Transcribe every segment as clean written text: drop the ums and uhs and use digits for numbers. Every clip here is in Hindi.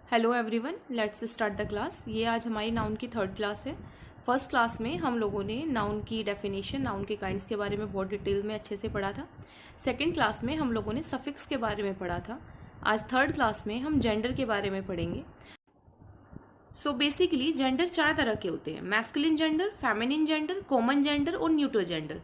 Hello everyone, let's start the class. ये आज हमारी नाउन की थर्ड क्लास है। फर्स्ट क्लास में हम लोगों ने नाउन की डेफिनेशन, नाउन के काइंड्स के बारे में बहुत डिटेल में अच्छे से पढ़ा था। सेकंड क्लास में हम लोगों ने सफिक्स के बारे में पढ़ा था। आज थर्ड क्लास में हम जेंडर के बारे में पढ़ेंगे। सो बेसिकली जेंडर चार तरह के होते हैं: masculine gender, feminine gender, common gender और न्यूट्रल जेंडर।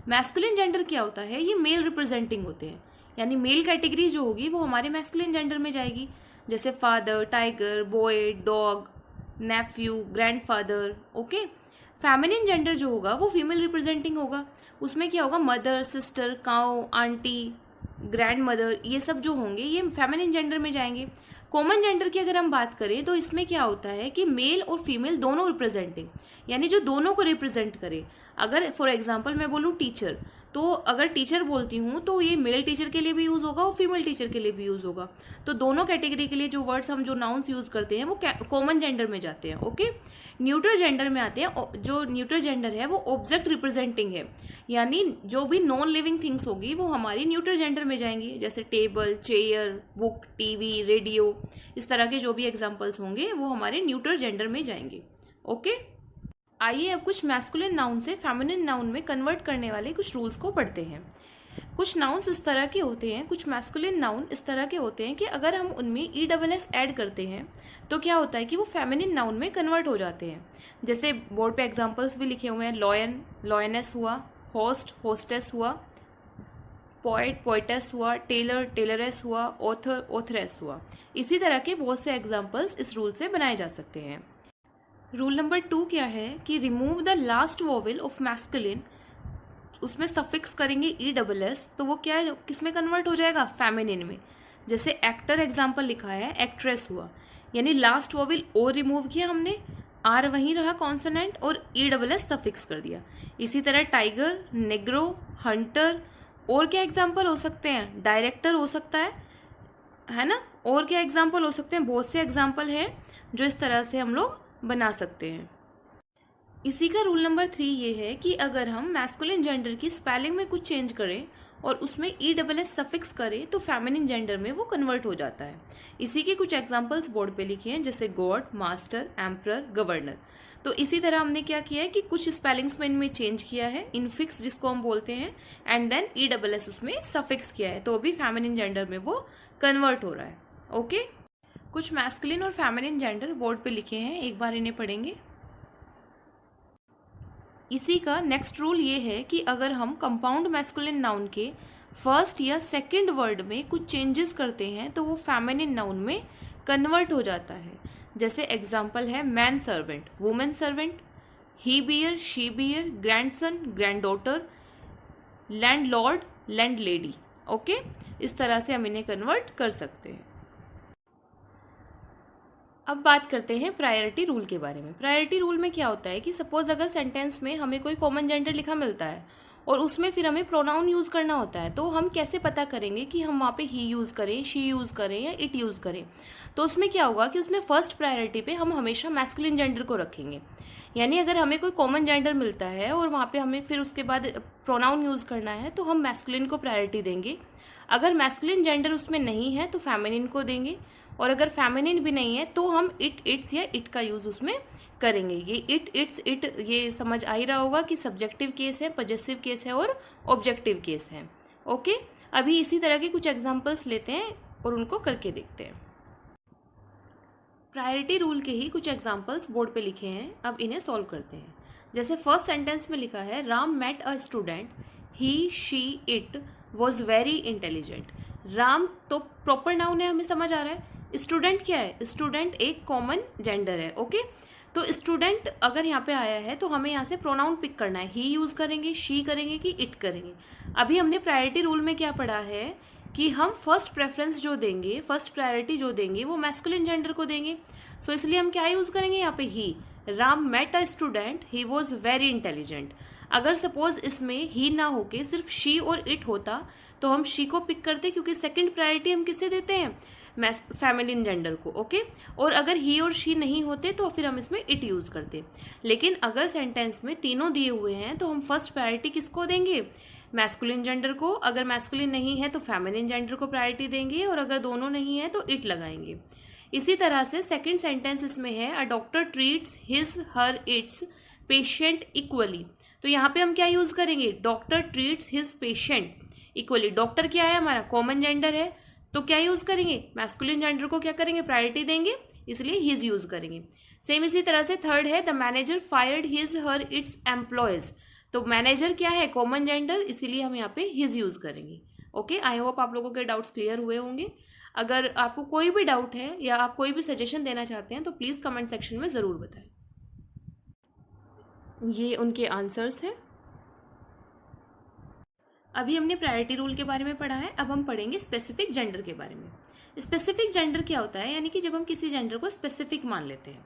मैस्कुलिन जेंडर क्या होता है? ये मेल रिप्रेजेंटिंग होते हैं, यानी मेल कैटेगरी जो होगी वो हमारे मैस्कुलिन जेंडर में जाएगी, जैसे father, tiger, boy, dog, nephew, grandfather. Okay. Feminine gender जो होगा वो फीमेल रिप्रेजेंटिंग होगा। उसमें क्या होगा? Mother, sister, cow, aunty, grand mother, ये सब जो होंगे ये फेमिनिन जेंडर में जाएंगे। कॉमन जेंडर की अगर हम बात करें तो इसमें क्या होता है कि मेल और फीमेल दोनों रिप्रेजेंटिंग, यानी जो दोनों को रिप्रेजेंट करे। अगर फॉर एग्जांपल मैं बोलूँ टीचर, तो अगर टीचर बोलती हूँ तो ये मेल टीचर के लिए भी यूज़ होगा और फीमेल टीचर के लिए भी यूज़ होगा। तो दोनों कैटेगरी के लिए जो वर्ड्स हम जो नाउन्स यूज़ करते हैं वो कॉमन जेंडर में जाते हैं। ओके। न्यूट्रल जेंडर में आते हैं। जो न्यूट्रल जेंडर है वो ऑब्जेक्ट रिप्रेजेंटिंग है, यानी जो भी नॉन लिविंग थिंग्स होगी वो हमारी न्यूट्रल जेंडर में जाएंगी, जैसे table, chair, book, TV, radio. इस तरह के जो भी एग्जाम्पल्स होंगे वो हमारे न्यूट्रल जेंडर में जाएंगे। ओके। आइए अब कुछ मैस्कुलिन नाउन से फेमिनिन नाउन में कन्वर्ट करने वाले कुछ रूल्स को पढ़ते हैं। कुछ नाउन्स इस तरह के होते हैं, कुछ मैस्कुलिन नाउन इस तरह के होते हैं कि अगर हम उनमें ESS ऐड करते हैं तो क्या होता है कि वो फेमिनिन नाउन में कन्वर्ट हो जाते हैं। जैसे बोर्ड पे एग्जांपल्स भी लिखे हुए हैं: लॉयन, लॉयनेस हुआ; होस्ट, होस्टेस हुआ; पोएट, पोएटेस हुआ; टेलर, टेलरेस हुआ; ऑथर, ऑथरेस हुआ। इसी तरह के बहुत से एग्जाम्पल्स इस रूल से बनाए जा सकते हैं। रूल नंबर 2 क्या है कि remove the last vowel of masculine. उसमें सफिक्स करेंगे ESS, तो वो क्या है, किस में कन्वर्ट हो जाएगा? फेमिनिन में। जैसे एक्टर एग्जाम्पल लिखा है, एक्ट्रेस हुआ, यानी लास्ट वोवेल ओ रिमूव किया हमने, आर वहीं रहा कॉन्सोनेंट, और ESS सफिक्स कर दिया। इसी तरह टाइगर, नेग्रो, हंटर। और क्या एग्जाम्पल हो सकते हैं? डायरेक्टर हो सकता है ना। और क्या एग्जाम्पल हो सकते हैं? बहुत से एग्जाम्पल हैं जो इस तरह से हम लोग बना सकते हैं। इसी का रूल नंबर 3 ये है कि अगर हम मैस्कुलिन जेंडर की स्पेलिंग में कुछ चेंज करें और उसमें ESS सफिक्स करें तो फेमिनिन जेंडर में वो कन्वर्ट हो जाता है। इसी के कुछ एग्जांपल्स बोर्ड पे लिखे हैं, जैसे गॉड, मास्टर, एम्परर, गवर्नर। तो इसी तरह हमने क्या किया है कि कुछ स्पेलिंग्स में इनमें चेंज किया है, इनफिक्स जिसको हम बोलते हैं, एंड देन ESS उसमें सफिक्स किया है, तो भी फेमिनिन जेंडर में वो कन्वर्ट हो रहा है। ओके। कुछ मैस्कुलिन और फेमिनिन जेंडर बोर्ड पे लिखे हैं, एक बार इन्हें पढ़ेंगे। इसी का नेक्स्ट रूल ये है कि अगर हम कंपाउंड मैस्कुलिन नाउन के फर्स्ट या सेकंड वर्ड में कुछ चेंजेस करते हैं तो वो फेमिनिन नाउन में कन्वर्ट हो जाता है। जैसे एग्जांपल है man servant, women servant; he bear, she bear; grandson, granddaughter; landlord, landlady. Okay. इस तरह से हम इन्हें कन्वर्ट कर सकते हैं। अब बात करते हैं प्रायोरिटी रूल के बारे में। प्रायोरिटी रूल में क्या होता है कि सपोज अगर सेंटेंस में हमें कोई कॉमन जेंडर लिखा मिलता है और उसमें फिर हमें प्रोनाउन यूज़ करना होता है, तो हम कैसे पता करेंगे कि हम वहाँ पे ही यूज़ करें, शी यूज़ करें या इट यूज़ करें? तो उसमें क्या होगा कि उसमें फर्स्ट प्रायोरिटी पे हम हमेशा मैस्कुलिन जेंडर को रखेंगे। यानी अगर हमें कोई कॉमन जेंडर मिलता है और वहाँ पे हमें फिर उसके बाद प्रोनाउन यूज़ करना है तो हम मैस्कुलिन को प्रायोरिटी देंगे। अगर मैस्कुलिन जेंडर उसमें नहीं है तो फेमिनिन को देंगे, और अगर फेमिनिन भी नहीं है तो हम इट, इट्स या इट का यूज़ उसमें करेंगे। ये इट, इट्स, इट, ये समझ आ ही रहा होगा कि सब्जेक्टिव केस है, पॉजेसिव केस है और ऑब्जेक्टिव केस है। ओके। अभी इसी तरह के कुछ एग्जांपल्स लेते हैं और उनको करके देखते हैं। प्रायोरिटी रूल के ही कुछ एग्जांपल्स बोर्ड पे लिखे हैं, अब इन्हें सॉल्व करते हैं। जैसे फर्स्ट सेंटेंस में लिखा है Ram met a student, he, she, it was very intelligent. Ram तो प्रॉपर नाउन है, हमें समझ आ रहा है। स्टूडेंट क्या है? स्टूडेंट एक कॉमन जेंडर है। ओके। तो स्टूडेंट अगर यहाँ पे आया है तो हमें यहाँ से प्रोनाउन पिक करना है, ही यूज़ करेंगे, शी करेंगे कि इट करेंगे। अभी हमने प्रायोरिटी रूल में क्या पढ़ा है कि हम फर्स्ट प्रेफरेंस जो देंगे, फर्स्ट प्रायोरिटी जो देंगे वो मैस्कुलिन जेंडर को देंगे। सो इसलिए हम क्या यूज़ करेंगे यहाँ पे? He. Ram met a student, he was very intelligent. अगर सपोज इसमें ही ना होके सिर्फ शी और इट होता तो हम शी को पिक करते, क्योंकि सेकंड प्रायोरिटी हम किसे देते हैं? फेमिनिन जेंडर को। ओके। और अगर ही और शी नहीं होते तो फिर हम इसमें इट यूज़ करते। लेकिन अगर सेंटेंस में तीनों दिए हुए हैं तो हम फर्स्ट प्रायोरिटी किसको देंगे? मैस्कुलिन जेंडर को। अगर मैस्कुलिन नहीं है तो फेमिनिन जेंडर को प्रायोरिटी देंगे, और अगर दोनों नहीं है तो इट लगाएंगे। इसी तरह से सेकंड सेंटेंस इसमें है, a doctor treats his her it's patient equally. तो यहाँ पे हम क्या यूज करेंगे, doctor treats his patient equally. Doctor क्या है हमारा, कॉमन जेंडर है, तो क्या यूज करेंगे, मैस्कुलिन जेंडर को क्या करेंगे, प्रायोरिटी देंगे, इसलिए हिज यूज करेंगे। सेम इसी तरह से थर्ड है, the manager fired his her it's employees. तो मैनेजर क्या है, कॉमन जेंडर, इसीलिए हम यहाँ पे हिज यूज करेंगे। ओके, आई होप आप लोगों के डाउट्स क्लियर हुए होंगे। अगर आपको कोई भी डाउट है या आप कोई भी सजेशन देना चाहते हैं तो प्लीज़ कमेंट सेक्शन में ज़रूर बताएं। ये उनके आंसर्स हैं। अभी हमने प्रायोरिटी रूल के बारे में पढ़ा है, अब हम पढ़ेंगे स्पेसिफिक जेंडर के बारे में। स्पेसिफिक जेंडर क्या होता है, यानी कि जब हम किसी जेंडर को स्पेसिफिक मान लेते हैं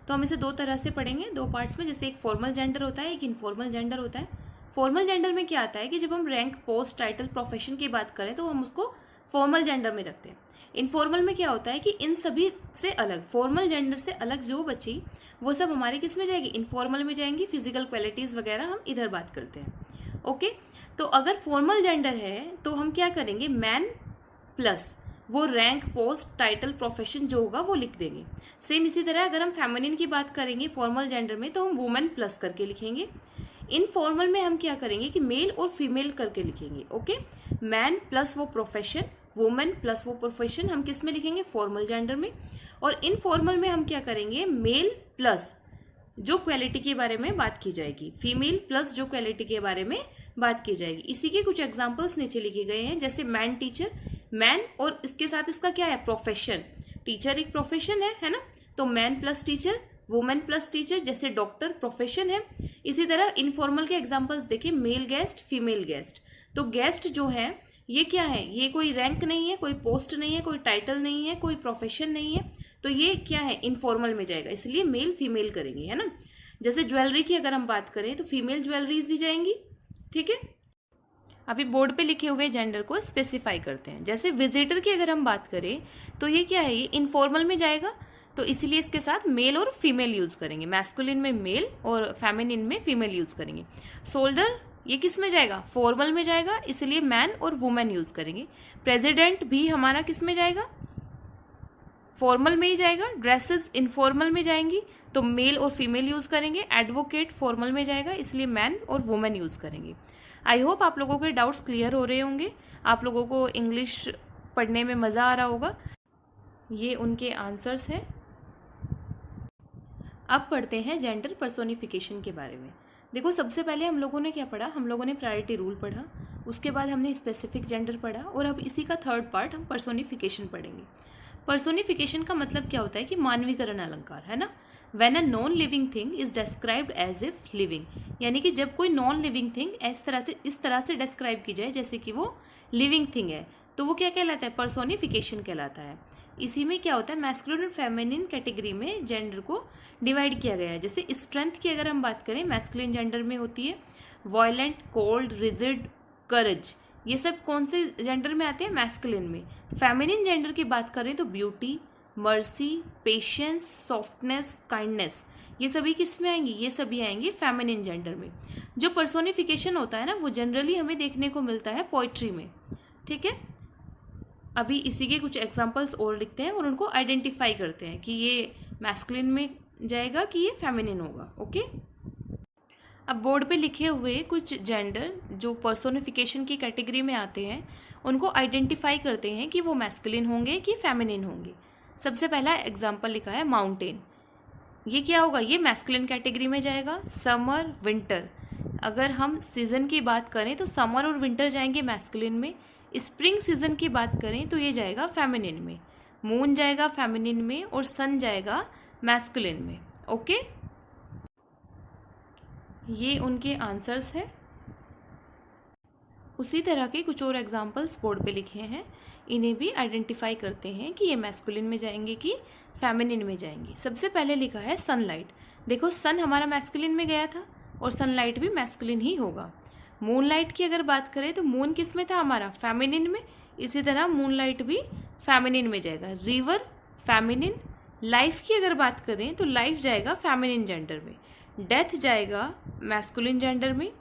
तो हम इसे दो तरह से पढ़ेंगे, दो पार्ट्स में। जैसे एक फॉर्मल जेंडर होता है, एक इनफॉर्मल जेंडर होता है। फॉर्मल जेंडर में क्या आता है कि जब हम रैंक, पोस्ट, टाइटल, प्रोफेशन की बात करें तो हम उसको फॉर्मल जेंडर में रखते हैं। इनफॉर्मल में क्या होता है कि इन सभी से अलग, फॉर्मल जेंडर से अलग जो बची वो सब हमारे किस में जाएगी, इनफॉर्मल में जाएंगी। फिजिकल क्वालिटीज़ वगैरह हम इधर बात करते हैं। ओके, तो अगर फॉर्मल जेंडर है तो हम क्या करेंगे, मैन प्लस वो रैंक, पोस्ट, टाइटल, प्रोफेशन जो होगा वो लिख देंगे। सेम इसी तरह अगर हम फेमिनिन की बात करेंगे फॉर्मल जेंडर में तो हम वुमेन प्लस करके लिखेंगे। इनफॉर्मल में हम क्या करेंगे कि मेल और फीमेल करके लिखेंगे। ओके, मैन प्लस वो प्रोफेशन, वुमेन प्लस वो प्रोफेशन हम किस में लिखेंगे, फॉर्मल जेंडर में। और इनफॉर्मल में हम क्या करेंगे, मेल प्लस जो क्वालिटी के बारे में बात की जाएगी, फीमेल प्लस जो क्वालिटी के बारे में बात की जाएगी। इसी के कुछ एग्जांपल्स नीचे लिखे गए हैं, जैसे मैन टीचर, मैन और इसके साथ इसका क्या है, प्रोफेशन। टीचर एक प्रोफेशन है ना, तो man plus teacher, women plus teacher. जैसे डॉक्टर प्रोफेशन है। इसी तरह इनफॉर्मल के एग्जांपल्स देखिए, मेल गेस्ट, फीमेल गेस्ट। तो गेस्ट जो है ये क्या है, ये कोई रैंक नहीं है, कोई पोस्ट नहीं है, कोई टाइटल नहीं है, कोई प्रोफेशन नहीं है, तो ये क्या है, इनफॉर्मल में जाएगा, इसलिए मेल फीमेल करेंगे, है ना। जैसे ज्वेलरी की अगर हम बात करें तो फीमेल ज्वेलरीज दी जाएंगी। ठीक है, अभी बोर्ड पे लिखे हुए जेंडर को स्पेसिफाई करते हैं। जैसे विजिटर की अगर हम बात करें तो ये क्या है, ये इनफॉर्मल में जाएगा, तो इसीलिए इसके साथ मेल और फीमेल यूज करेंगे। मैस्कुलिन में मेल और फेमिनिन में फीमेल यूज करेंगे। सोल्जर ये किस में जाएगा, फॉर्मल में जाएगा, इसलिए मैन और वुमेन यूज करेंगे। प्रेसिडेंट भी हमारा किस में जाएगा, फॉर्मल में ही जाएगा। ड्रेसेस इनफॉर्मल में जाएंगी तो मेल और फीमेल यूज करेंगे। एडवोकेट फॉर्मल में जाएगा, इसलिए मैन और वुमेन यूज करेंगे। आई होप आप लोगों के डाउट्स क्लियर हो रहे होंगे, आप लोगों को इंग्लिश पढ़ने में मज़ा आ रहा होगा। ये उनके आंसर्स हैं। अब पढ़ते हैं जेंडर पर्सोनिफिकेशन के बारे में। देखो, सबसे पहले हम लोगों ने क्या पढ़ा, हम लोगों ने प्रायोरिटी रूल पढ़ा, उसके बाद हमने स्पेसिफिक जेंडर पढ़ा, और अब इसी का थर्ड पार्ट हम पर्सोनिफिकेशन पढ़ेंगे। पर्सोनिफिकेशन का मतलब क्या होता है कि मानवीकरण अलंकार, है ना। When a non living thing is described as if living, यानी कि जब कोई नॉन लिविंग थिंग इस तरह से डिस्क्राइब की जाए जैसे कि वो लिविंग थिंग है, तो वो क्या कहलाता है, पर्सोनिफिकेशन कहलाता है। इसी में क्या होता है, मैस्कुलिन और फेमिनिन कैटेगरी में जेंडर को डिवाइड किया गया है। जैसे स्ट्रेंथ की अगर हम बात करें, मैस्कुलिन जेंडर में होती है वायलेंट, कोल्ड, रिजिड, करेज। ये सब कौन से जेंडर में आते हैं, मैस्कुलिन में। फेमिनिन जेंडर की बात करें तो beauty, mercy, patience, softness, kindness, ये सभी किस में आएंगी, ये सभी आएंगी फेमिनिन जेंडर में। जो पर्सोनिफिकेशन होता है ना, वो जनरली हमें देखने को मिलता है पोइट्री में। ठीक है, अभी इसी के कुछ एग्जांपल्स और लिखते हैं और उनको आइडेंटिफाई करते हैं कि ये मैस्कुलिन में जाएगा कि ये फेमिनिन होगा। ओके, अब बोर्ड पे लिखे हुए कुछ जेंडर जो पर्सोनिफिकेशन की कैटेगरी में आते हैं उनको आइडेंटिफाई करते हैं कि वो मैस्कुलिन होंगे कि फेमिनिन होंगे। सबसे पहला एग्जांपल लिखा है माउंटेन, ये क्या होगा, ये मैस्कुलिन कैटेगरी में जाएगा। समर, विंटर, अगर हम सीजन की बात करें तो समर और विंटर जाएंगे मैस्कुलिन में। स्प्रिंग सीजन की बात करें तो ये जाएगा फेमिनिन में। मून जाएगा फेमिनिन में और सन जाएगा मैस्कुलिन में। ओके, ये उनके आंसर्स हैं। उसी तरह के कुछ और एग्जांपल्स बोर्ड पे लिखे हैं, इन्हें भी आइडेंटिफाई करते हैं कि ये मैस्कुलिन में जाएंगे कि फेमिनिन में जाएंगे। सबसे पहले लिखा है सनलाइट। देखो, सन हमारा मैस्कुलिन में गया था और सनलाइट भी मैस्कुलिन ही होगा। मूनलाइट की अगर बात करें तो मून किस में था हमारा, फेमिनिन में, इसी तरह मूनलाइट भी फेमिनिन में जाएगा। River feminine. लाइफ की अगर बात करें तो लाइफ जाएगा फेमिनिन जेंडर में। डेथ जाएगा मैस्कुलिन जेंडर में।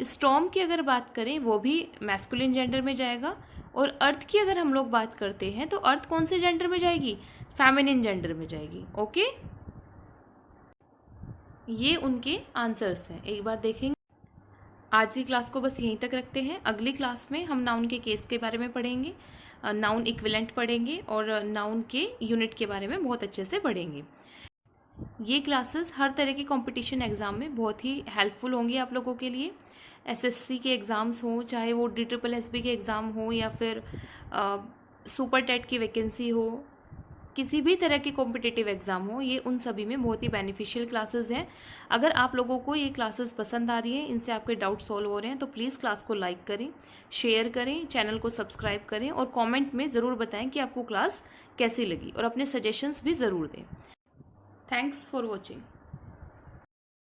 स्टॉर्म की अगर बात करें वो भी मैस्कुलिन जेंडर में जाएगा। और अर्थ की अगर हम लोग बात करते हैं तो अर्थ कौन से जेंडर में जाएगी, फेमिनिन जेंडर में जाएगी। ओके, ये उनके आंसर्स हैं। एक बार देखेंगे। आज की क्लास को बस यहीं तक रखते हैं। अगली क्लास में हम नाउन के केस के बारे में पढ़ेंगे, नाउन इक्विवेलेंट पढ़ेंगे और नाउन के यूनिट के बारे में बहुत अच्छे से पढ़ेंगे। ये क्लासेस हर तरह के कंपटीशन एग्ज़ाम में बहुत ही हेल्पफुल होंगी आप लोगों के लिए। एसएससी के एग्ज़ाम्स हों, चाहे वो DSSB के एग्ज़ाम हो या फिर सुपर टेट की वैकेंसी हो, किसी भी तरह के कॉम्पिटिटिव एग्ज़ाम हो, ये उन सभी में बहुत ही बेनिफिशियल क्लासेस हैं। अगर आप लोगों को ये क्लासेस पसंद आ रही हैं, इनसे आपके डाउट सॉल्व हो रहे हैं, तो प्लीज़ क्लास को लाइक करें, शेयर करें, चैनल को सब्सक्राइब करें और कमेंट में ज़रूर बताएं कि आपको क्लास कैसी लगी और अपने सजेशंस भी ज़रूर दें। Thanks for watching.